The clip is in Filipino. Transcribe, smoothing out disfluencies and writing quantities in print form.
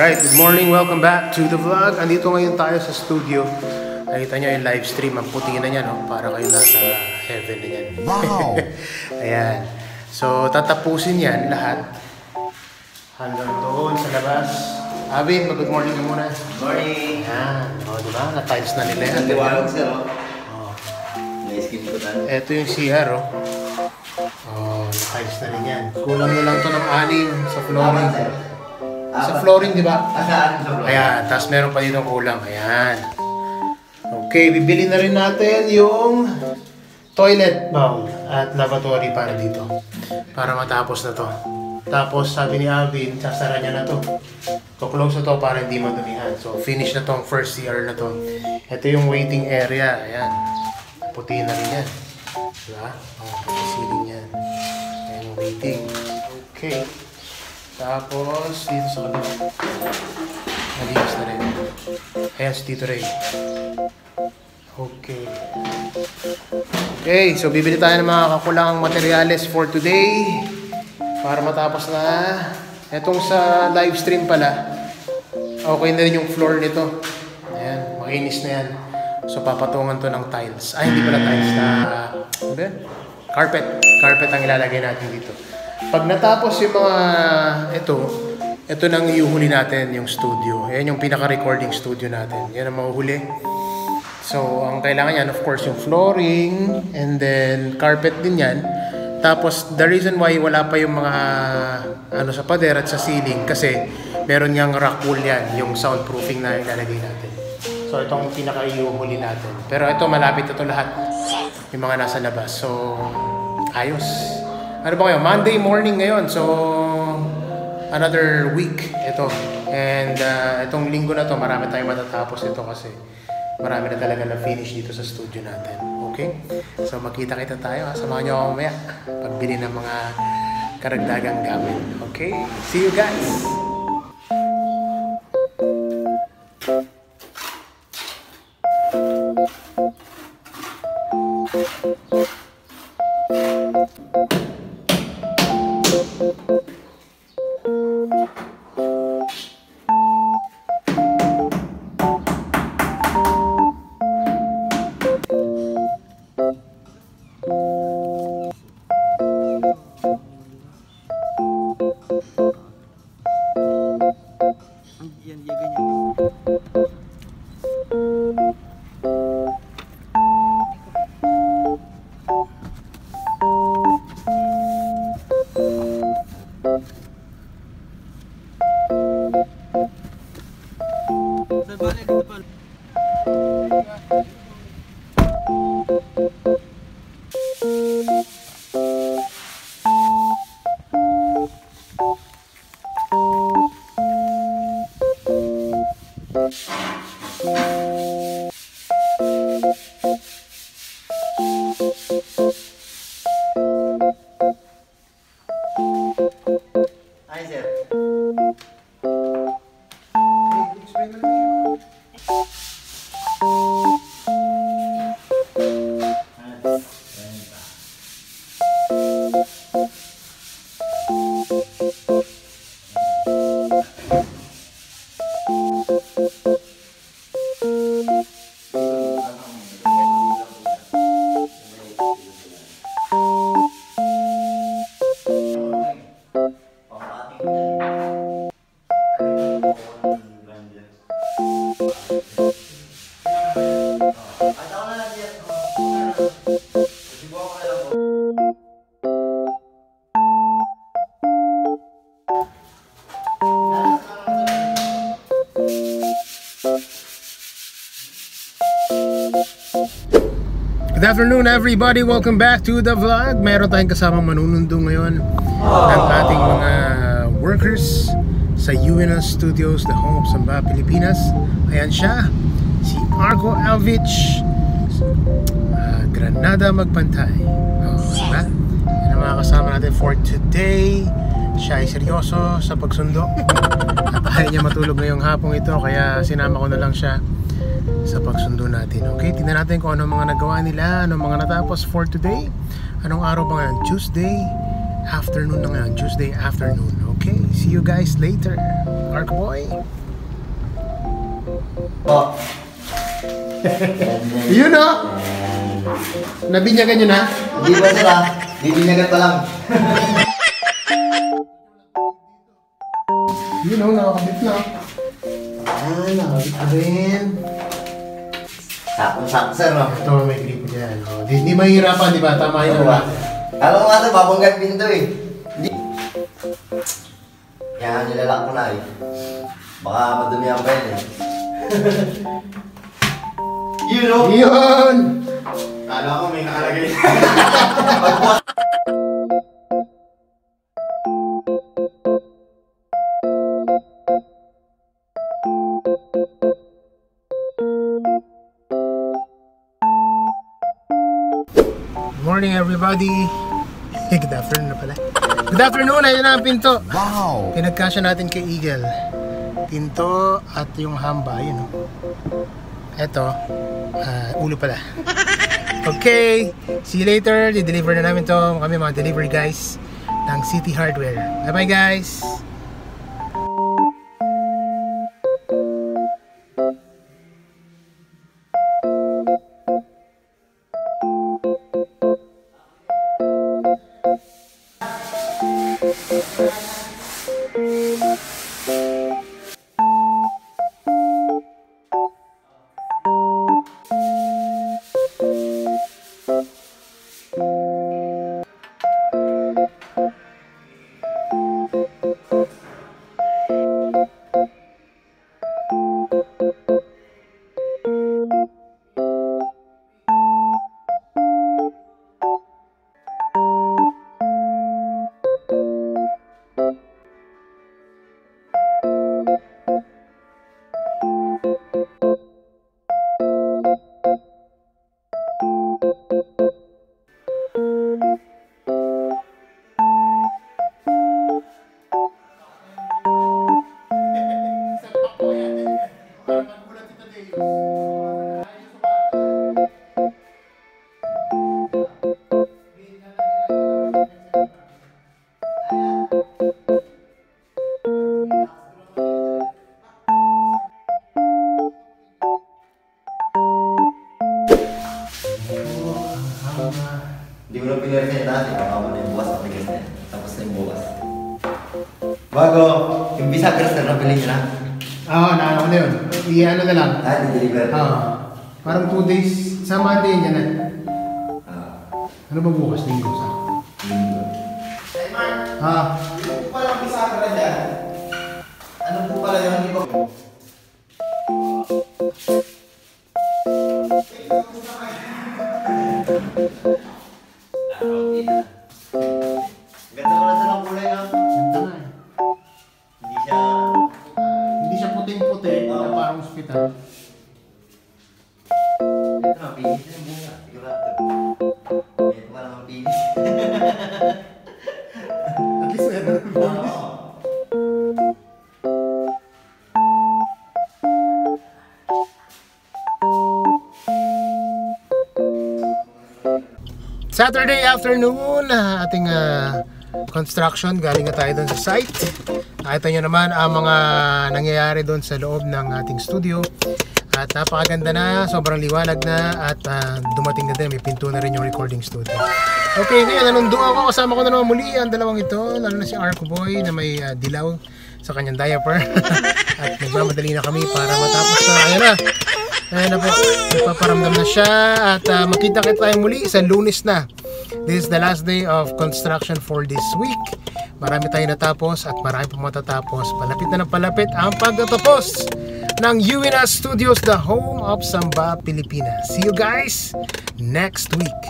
Alright, good morning, welcome back to the vlog. Andito ngayon tayo sa studio. Nakita nyo yung live stream, ang puti na niya, no? Para kayo nasa heaven na yan. Wow! Ayan. So, tatapusin yan lahat. Hanggang doon sa labas. Abin, good morning ka muna. Good morning! Ayan. O, diba? Na-tiles na nila yan. Nagtiwalog sir, oh. Oh. May-skin ko tayo. Ito yung CR, oh. Oh, na-tiles na rin yan. Kulang na lang to ng 6 sa flooring. Sa flooring, di ba? Saan sa flooring? Ayan, tapos meron pa dito kulang. Ayan. Okay, bibili na rin natin yung toilet bowl at lavatory para dito. Para matapos na to. Tapos sabi ni Alvin, sasara niya na to. Kuklose na to para hindi madumihan. So finish na tong first CR na to. Ito yung waiting area. Ayan. Puti na rin yan. Diba? Oh, ceiling yan. Ayan yung waiting. Okay. Tapos, dito sa kanila. Malinis na rin. Ayan si Tito Ray. Okay. Okay, so bibili tayo ng mga kakulangang materyales for today. Para matapos na. Etong sa live stream pala. Okay na rin yung floor nito. Ayan, makinis na yan. So papatungan to ng tiles. Ay, hindi pala tiles na... ano ba? Carpet. Carpet ang ilalagay natin dito. Pag natapos yung mga ito nang iuhuli natin yung studio. Yan yung pinaka-recording studio natin. Yan ang mahuhuli. So, ang kailangan yan, of course, yung flooring and then carpet din yan. Tapos, the reason why wala pa yung mga sa pader at sa ceiling kasi meron niyang rock wool yan, yung soundproofing na ilalagay natin. So, itong pinaka-iuhuli natin. Pero ito, malapit ito lahat. Yung mga nasa labas. So, ayos. Ano ba kayo? Monday morning ngayon. So, another week ito. And itong linggo na to, marami tayong matatapos ito kasi marami na talaga na finish dito sa studio natin. Okay? So, makita-kita tayo. Samahan nyo ako mamaya pagbili ng mga karagdagang gamit. Okay? See you guys! Hi, sir. Good afternoon everybody! Welcome back to the vlog! Meron tayong kasamang manunundo ngayon ng ating mga workers sa UNS Studios, the home of Samba, Pilipinas. Ayan siya, si Argo Alvich, Granada Magpantay. Diba? Yan ang mga kasama natin for today. Siya ay seryoso sa pagsundo at ayaw niya matulog ngayong hapong ito, kaya sinama ko na lang siya sa pagsundo natin. Okay, tingnan natin kung anong mga nagawa nila, anong mga natapos for today. Anong araw ba ngayon? Tuesday afternoon na ngayon. Tuesday afternoon. Okay, see you guys later. Mark Boy. Oh. Yun o! Nabinyagan nyo na? Hindi ba sir ah? Bibinyagan pa lang. Yun o, nakakabit na. Nakakabit na rin. Sakto sir no? Ito may grip dyan. Oh. Di mahirapan, di ba? Tama yun ba? Alam mo nga sir, babanggan pinto eh. Hindi. Yan, nilalak ko na eh. Baka madumihan pa yun eh. Yun o! Yun! Kala ko may nakalagay. Morning everybody! Good afternoon na pala. Good afternoon! Ayun na ang pinto. Wow! Pinagkasya natin kay Eagle. Pinto at yung hamba. Yun o. Eto. Ulo pala. Okay. See you later. Di-deliver na namin to. Kami mga delivery guys ng City Hardware. Bye bye guys! Hindi ko na pinir kayo dati. Baka mo na yung bukas na tigas na yan. Tapos na yung bukas. Bago, yung bisagras na nabili nyo na. Oo, naano na yun. I-ano na lang. Di-deliver. Parang 2 days. Sa Monday yan na. Ano ba bukas? Linggo sa? Linggo. Yung po palang bisagra dyan. Ano po pala yun? Hindi ko. Ganda mo na sa ng kulay no? Ganda nga eh. Hindi siya puting-puti na parang hospital. ito na, pinis na yung bunga. Sigurado. Ito pa lang ang pinis. At least meron ng bonus. Saturday afternoon, ating construction. Galing na tayo doon sa site. Nakita nyo naman ang mga nangyayari doon sa loob ng ating studio. At napakaganda na, sobrang liwanag na. At dumating na din, may pinto na rin yung recording studio. Okay, ngayon nanundo ako. Kasama ko na naman muli ang dalawang ito. Lalo na si Arco Boy na may dilaw sa kanyang diaper. At nagmamadali na kami para matapos na. Ayan na. Ayan na po, nagpaparamdam na siya. At makita-kita tayo muli sa Lunes na. This is the last day of construction for this week. Marami tayo natapos at marami pa matatapos. Palapit na ng palapit ang pagtatapos ng UNS Studios, the home of Samba, Pilipinas. See you guys next week.